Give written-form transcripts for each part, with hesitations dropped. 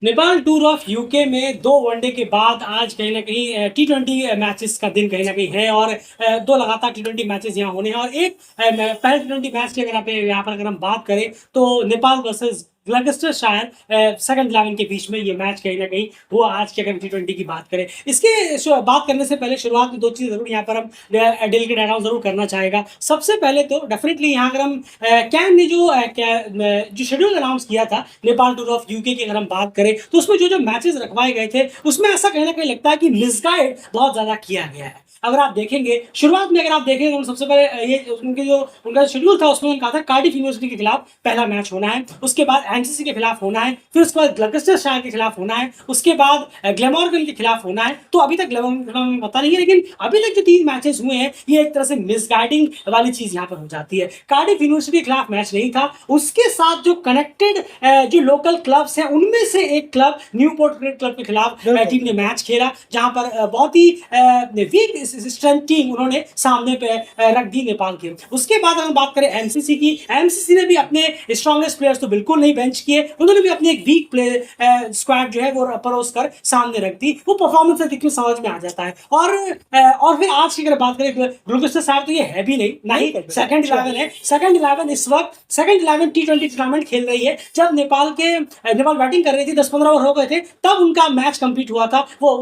Nepal tour of UK में 2 one day के बाद आज कहीं ना कहीं T20 मैचेस का दिन कहीं ना कहीं है और 2 लगातार T20 मैचेस यहाँ होने हैं और एक पहले T20 मैच की अगर आप यहाँ पर अगर हम बात करें तो नेपाल वर्सेस ग्लगस्टरशायर सेकंड 11 के बीच में ये मैच कहीं ना कहीं हुआ। आज की अगर T20 की बात करें, इसके बात करने से पहले शुरुआत में 2 चीज़ जरूर यहाँ पर हम दिल के डायग्राम जरूर करना चाहेगा। सबसे पहले तो डेफिनेटली यहाँ अगर हम कैन ने जो शेड्यूल अनाउंस किया था नेपाल टूर ऑफ यूके की अगर हम बात करें तो उसमें जो जो मैचेस रखवाए गए थे उसमें ऐसा कहीं ना कहीं लगता है कि मिसगाइड बहुत ज्यादा किया गया है। अगर आप देखेंगे शुरुआत में, अगर आप देखेंगे तो सबसे पहले ये उनके जो उनका शेड्यूल था उसमें उन्होंने कहा था कार्डिफ यूनिवर्सिटी के खिलाफ पहला मैच होना है, उसके बाद एनसीसी के खिलाफ होना है, फिर उसके बाद ग्लगस्टरशायर के खिलाफ होना है, उसके बाद ग्लैमोर्गन के खिलाफ होना है। तो अभी तक ग्लैमोर्गन पता नहीं है, लेकिन अभी तक जो 3 मैचेस हुए हैं ये एक तरह से मिसगाइडिंग वाली चीज यहाँ पर हो जाती है। कार्डिफ यूनिवर्सिटी के खिलाफ मैच नहीं था, उसके साथ जो कनेक्टेड जो लोकल क्लब्स हैं उनमें से एक क्लब न्यूपोर्ट क्रिकेट क्लब के खिलाफ टीम ने मैच खेला, जहां पर बहुत ही वीक स्ट्रेंथ टीम उन्होंने सामने पे रख दी नेपाल के। उसके बाद हम बात करें एमसीसी की, एमसीसी ने भी अपने स्ट्रॉन्गेस्ट प्लेयर्स तो बिल्कुल नहीं बेंच किए, उन्होंने भी अपनी एक वीक प्ले स्क्वाड जो है वो परोस कर सामने रख दी। वो परफॉर्मेंस से देखिए समझ में आ जाता है। और फिर आज की अगर बात करें ग्लगस्टरशायर तो ये है भी नहीं सेकंड 11 है। सेकंड 11 इस वक्त सेकंड 11 T20 टूर्नामेंट खेल रही है। जब नेपाल बैटिंग कर रही थी, 10-15 ओवर हो गए थे, तब उनका मैच कंप्लीट हुआ था। वो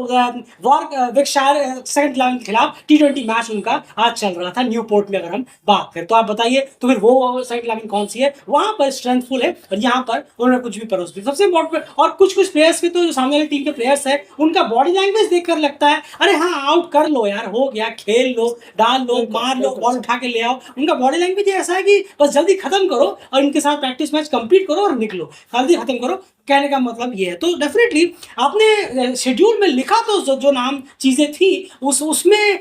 वारविकशायर सेकंड 11 के खिलाफ T20 मैच उनका आज चल रहा था न्यूपोर्ट में। अगर हम बात करें तो आप बताइए, तो फिर वो सेकंड 11 कौन सी है? वहां पर स्ट्रेंथफुल है और यहाँ पर उन्होंने कुछ भी परोस दिया। सबसे इम्पोर्टेंट और कुछ प्लेयर्स के तो जो सामने वाली टीम के प्लेयर्स है उनका बॉडी लैंग्वेज देखकर लगता है अरे हाँ आउट कर लो यार, हो गया, खेल लो, डाल लो, मार लो, बॉल उठा के ले आओ। उनका बॉडी लैंग्वेज ऐसा है कि बस जल्दी खत्म करो और इनके साथ प्रैक्टिस मैच कंप्लीट करो और निकलो, जल्दी खत्म करो। कहने का मतलब ये है। तो डेफिनेटली आपने शेड्यूल में लिखा तो जो नाम चीजें थी उसमें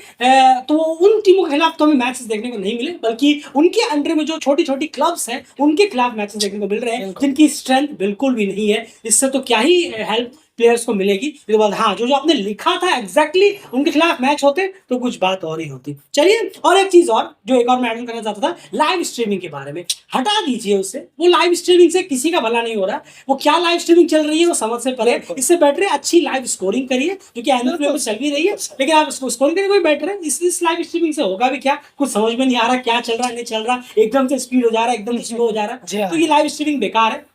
तो उन टीमों के खिलाफ तो हमें मैचेस देखने को नहीं मिले, बल्कि उनके अंडर में जो छोटी छोटी क्लब्स हैं उनके खिलाफ मैचेस देखने को मिल रहे हैं जिनकी स्ट्रेंथ बिल्कुल भी नहीं है। इससे तो क्या ही हेल्प प्लेयर्स को मिलेगी। इसके बाद हाँ, जो आपने लिखा था एग्जैक्टली उनके खिलाफ मैच होते तो कुछ बात और ही होती। चलिए, और एक चीज और जो एक और मैं ऐड करना चाहता था लाइव स्ट्रीमिंग के बारे में, हटा दीजिए उससे। वो लाइव स्ट्रीमिंग से किसी का भला नहीं हो रहा। वो क्या लाइव स्ट्रीमिंग चल रही है वो समझ से परे। इससे बेटर है अच्छी लाइव स्कोरिंग करिए, जो कि एनुअल प्ले में चल भी रही है, लेकिन आप स्कोरिंग करिए कोई बेटर है। इस लाइव स्ट्रीमिंग से होगा भी क्या? कुछ समझ में नहीं आ रहा क्या चल रहा है, नहीं चल रहा, एकदम से स्पीड हो जा रहा है, एकदम स्लो हो जा रहा है। तो ये लाइव स्ट्रीमिंग बेकार है,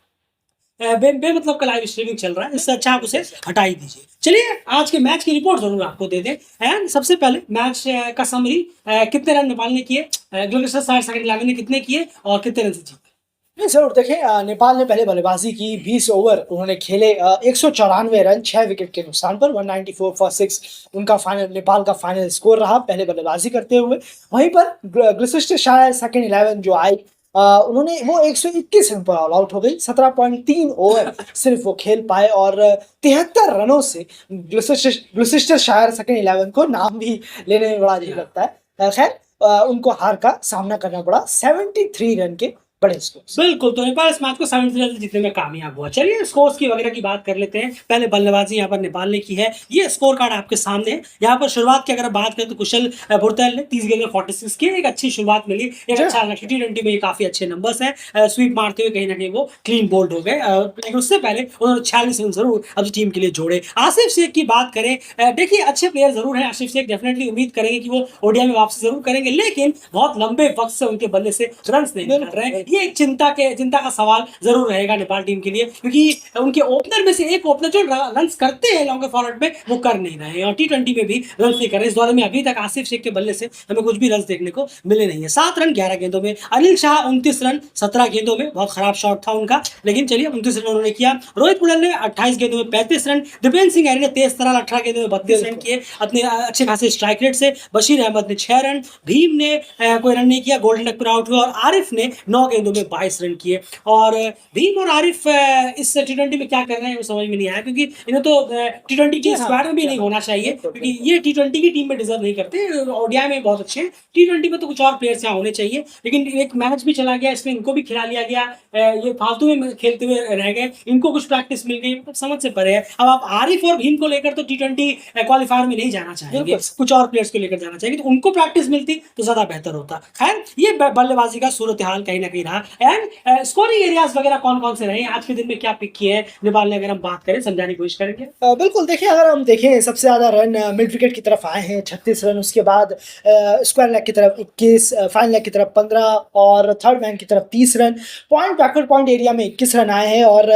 बेमतलब का लाइव स्ट्रीमिंग चल रहा है। इससे अच्छा आप उसे हटा ही दीजिए। चलिए, आज के मैच की रिपोर्ट जरूर आपको दे दें। एंड सबसे पहले मैच का समरी, कितने रन नेपाल ने किए, ग्लगस्टरशायर सेकंड 11 ने कितने किए और कितने रन से जीते? नहीं जरूर देखें, नेपाल ने पहले बल्लेबाजी की, 20 ओवर उन्होंने खेले, 194 रन 6 विकेट के नुकसान पर, 194 फॉर 6 उनका फाइनल नेपाल का फाइनल स्कोर रहा पहले बल्लेबाजी करते हुए। वहीं पर ग्लगस्टरशायर सेकंड 11 जो आई, उन्होंने वो 121 रन पर ऑल आउट हो गई। 17.3 ओवर सिर्फ वो खेल पाए और 73 रनों से ग्लगस्टरशायर सेकंड 11 को नाम भी लेने में बड़ा अजीब लगता है। खैर, उनको हार का सामना करना पड़ा 73 रन के बड़े स्कोर। बिल्कुल, तो नेपाल इस मैच को 73 रन जीतने में कामयाब हुआ। चलिए स्कोर्स की वगैरह की बात कर लेते हैं। पहले बल्लेबाजी यहाँ पर नेपाल ने की है, ये स्कोर कार्ड आपके सामने है। यहाँ पर शुरुआत की अगर बात करें तो कुशल भुरतेल ने 30 गेंद में 46 की, एक अच्छी शुरुआत मिली, एक अच्छा T20 में ये काफी अच्छे नंबर्स हैं। स्वीप मारते हुए कहीं ना कहीं वो क्लीन बोल्ड हो गए, लेकिन उससे पहले उन्होंने 46 रन जरूर अपनी टीम के लिए जोड़े। आसिफ शेख की बात करें, देखिए अच्छे प्लेयर जरूर है आसिफ शेख, डेफिनेटली उम्मीद करेंगे कि वो ओडीआई में वापसी जरूर करेंगे, लेकिन बहुत लंबे वक्त से उनके बल्ले से रन नहीं निकल रहे हैं। ये एक चिंता का सवाल जरूर रहेगा नेपाल टीम के लिए, क्योंकि उनके ओपनर में से एक ओपनर जो रन्स करते हैं लॉन्गर फॉरवर्ड में वो कर नहीं रहे हैं और T20 में भी रन नहीं कर रहे। इस दौरे में अभी तक आसिफ शेख के बल्ले से हमें कुछ भी रन देखने को मिले नहीं है। 7 रन 11 गेंदों में। अनिल शाह 29 रन 17 गेंदों में, बहुत खराब शॉट था उनका, लेकिन चलिए 29 रन उन्होंने किया। रोहित पुड़ल ने 28 गेंदों में 35 रन। दिपेंद्र सिंह ऐरी ने तेज तरह 18 गेंदों में 32 रन किए अपने अच्छे खासे स्ट्राइक रेट से। बशीर अहमद ने 6 रन। भीम ने कोई रन नहीं किया, गोल्डन डक पर आउट हुआ। और आरिफ ने 9 गेंदों में 22 रन किए। और भीम और आरिफ इस T20 में क्या कर रहे हैं वो समझ में नहीं आया, क्योंकि इन्हें तो T20 की स्क्वाड में भी नहीं होना चाहिए, क्योंकि ये T20 की टीम में डिजर्व नहीं करते। ओडीआई में बहुत अच्छे हैं, T20 में तो कुछ और प्लेयर्स यहाँ होने चाहिए। लेकिन एक मैच भी चला गया, इसमें इनको भी खिला लिया गया, ये फालतू में खेलते हुए रह गए, इनको कुछ प्रैक्टिस मिल गई, मतलब समझ से परे है। अब आप आरिफ और भीम को लेकर तो T20 क्वालिफायर में नहीं जाना चाहेंगे, कुछ और प्लेयर्स को लेकर जाना चाहिए, तो उनको प्रैक्टिस मिलती तो ज्यादा बेहतर होता। खैर, ये बल्लेबाजी का सूरत हाल कहीं ना कहीं रहा। एंड स्कोरिंग एरियाज वगैरह कौन कौन से रहे आज के दिन में, क्या पिक किए हैं नेपाल ने, अगर हम बात करें समझाने की कोशिश करेंगे। बिल्कुल देखिए, अगर हम देखें सबसे ज़्यादा रन मिड विकेट की तरफ आए हैं 36 रन, उसके बाद स्क्वायर लेग की तरफ 21, फाइन लेग की तरफ 15 और थर्ड मैन की तरफ 30 run. Point backward point area में 21 रन आए हैं और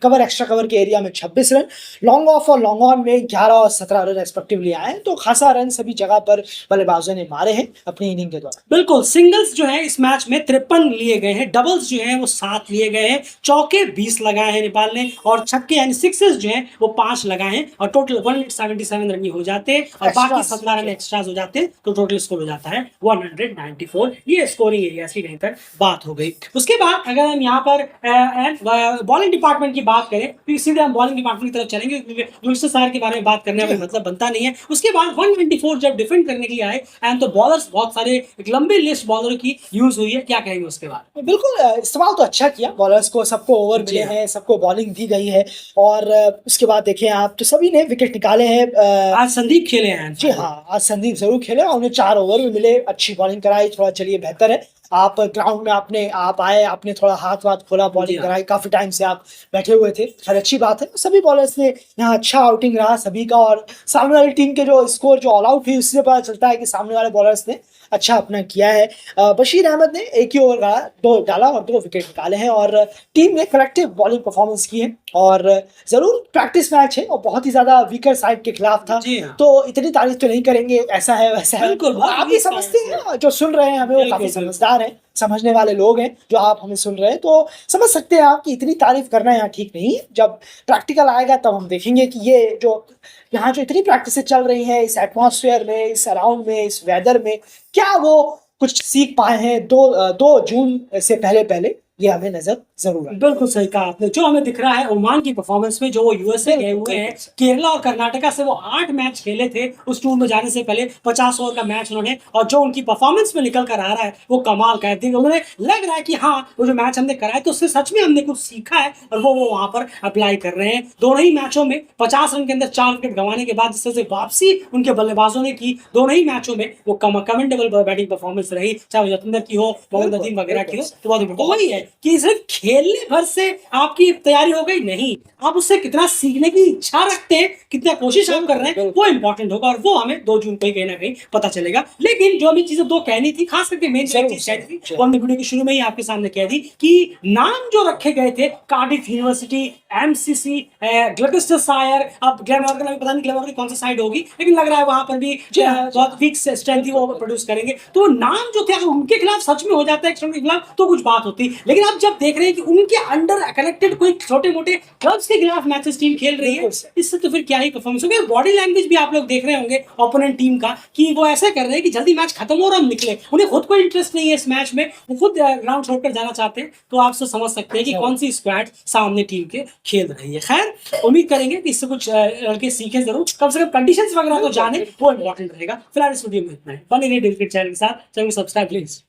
कवर एक्स्ट्रा कवर के एरिया में 26 रन। लॉन्ग ऑफ और लॉन्ग ऑन में 11 और 17 रन एक्सपेक्टिवली आए हैं। तो खासा रन सभी जगह पर बल्लेबाजों ने मारे हैं अपनी इनिंग के द्वारा। बिल्कुल, सिंगल्स जो है इस मैच में 53 लिए गए हैं, डबल्स जो है वो 7 लिए गए हैं, चौके 20 लगाए हैं नेपाल ने, और छक्के यानी सिक्सेस जो है वो 5 लगाए हैं, और टोटल 177 रन हो जाते हैं और बाकी 17 रन एक्स्ट्रास हो जाते हैं, तो टोटल स्कोर हो जाता है 194। ये स्कोरिंग एरिया की कहीं तक बात हो गई। उसके बाद अगर हम यहाँ पर बॉलिंग डिपार्टमेंट की बात करें तो सीधे हम बॉलिंग डिपार्टमेंट की तरफ चलेंगे, क्योंकि गुलशन साहब के बारे में बात करने में मतलब बनता नहीं है। उसके बाद 194 जब डिफेंड करने के लिए आए एंड तो बॉलर्स बहुत सारे, एक लंबी लिस्ट बॉलर की यूज हुई है, क्या कहेंगे उसके बाद। बिल्कुल इस्तेमाल तो अच्छा किया बॉलर्स को, सबको ओवर मिले हैं, सबको बॉलिंग दी गई है और उसके बाद देखें आप तो सभी ने विकेट निकाले हैं। आज संदीप खेले हैं। जी हाँ, आज संदीप जरूर खेले और उन्हें 4 ओवर भी मिले, अच्छी बॉलिंग कराई। थोड़ा चलिए बेहतर है, आप ग्राउंड में आप आए, आपने थोड़ा हाथ खोला, बॉलिंग कराई, काफी टाइम से आप बैठे हुए थे, खैर अच्छी बात है। सभी बॉलर्स ने यहाँ अच्छा आउटिंग रहा सभी का, और सामने वाली टीम के जो स्कोर जो ऑल आउट हुई उससे पता चलता है कि सामने वाले बॉलर्स ने अच्छा अपना किया है। बशीर अहमद ने एक ही ओवर डाला और 2 विकेट निकाले हैं और टीम ने कलेक्टिव बॉलिंग परफॉर्मेंस की है। और जरूर प्रैक्टिस मैच है और बहुत ही ज्यादा वीकर साइड के खिलाफ था, तो इतनी तारीफ तो नहीं करेंगे, ऐसा है वैसा है। बिल्कुल, आप भी समझते हैं, जो सुन रहे हैं हमें वो काफी समझदार है, समझने वाले लोग हैं जो आप हमें सुन रहे हैं, तो समझ सकते हैं आप कि इतनी तारीफ करना यहाँ ठीक नहीं है। जब प्रैक्टिकल आएगा तब हम देखेंगे कि ये जो यहाँ जो इतनी प्रैक्टिस चल रही है, इस एटमॉस्फेयर में, इस अराउंड में, इस वेदर में, क्या वो कुछ सीख पाए हैं 2 जून से पहले ये हमें नजर जरूर आए। बिल्कुल सही कहा आपने। जो हमें दिख रहा है ओमान की परफॉर्मेंस में, जो वो यूएसए गए हुए हैं, केरला और कर्नाटका से वो 8 मैच खेले थे उस टूर में जाने से पहले, 50 ओवर का मैच उन्होंने, और जो उनकी परफॉर्मेंस में निकल कर आ रहा है वो कमाल का है। उन्होंने लग रहा है कि हाँ, वो जो मैच हमने कराया तो उससे सच में हमने कुछ सीखा है और वो वहां पर अप्लाई कर रहे हैं। दोनों ही मैचों में 50 रन के अंदर 4 विकेट गंवाने के बाद जिससे वापसी उनके बल्लेबाजों ने की, दोनों ही मैचों में वो कमेंडेबल बैटिंग परफॉर्मेंस रही, चाहे वो जतिंदर की हो, मोहम्मद नदीम वगैरह की हो। तो बहुत वही है कि सिर्फ खेलने भर से आपकी तैयारी हो गई नहीं, आप उससे कितना सीखने की इच्छा रखते हैं, कितना कोशिश आप कर रहे हैं, वो इंपॉर्टेंट होगा, और वो हमें 2 जून को ही कहीं ना कहीं पता चलेगा। लेकिन जो हमें चीजें 2 कहनी थी, खास करके मेन चीज कहनी थी, वो हमने वीडियो के शुरू में ही आपके सामने कह दी कि नाम जो रखे गए थे, कार्डिफ यूनिवर्सिटी, एमसीसी, ग्लैक्सोस्मिथक्लाइन, अब ग्लेनमॉर्गन अभी पता नहीं ग्लेनमॉर्गन कौन सी साइड होगी, लेकिन लग रहा है वहां पर भी बहुत वीक स्ट्रेंथ ही वो प्रोड्यूस करेंगे। तो नाम जो थे अगर उनके खिलाफ सच में हो जाता है के खिलाफ तो कुछ बात होती, लेकिन अब जब देख रहे हैं कि उनके अंडर कनेक्टेड कोई छोटे मोटे क्लब्स के खिलाफ मैचेस टीम खेल रही है, इससे तो फिर क्या ही परफॉर्मेंस होगी। बॉडी लैंग्वेज भी आप लोग देख रहे होंगे ओपोनेंट टीम का कि वो ऐसा कर रहे हैं कि जल्दी मैच खत्म हो और हम निकले, उन्हें खुद कोई इंटरेस्ट नहीं है इस मैच में, वो खुद ग्राउंड छोड़कर जाना चाहते हैं। तो आप समझ सकते हैं कि कौन सी स्क्वाड सामने टीम के खेल रही है। खैर, उम्मीद करेंगे कि इससे कुछ लड़के सीखे जरूर, कम से कम कंडीशंस वगैरह तो जाने, वो इंपॉर्टेंट रहेगा। फिलहाल इस वीडियो में इतना ही। बने रहिए क्रिकेट चैनल के साथ, चैनल को सब्सक्राइब प्लीज।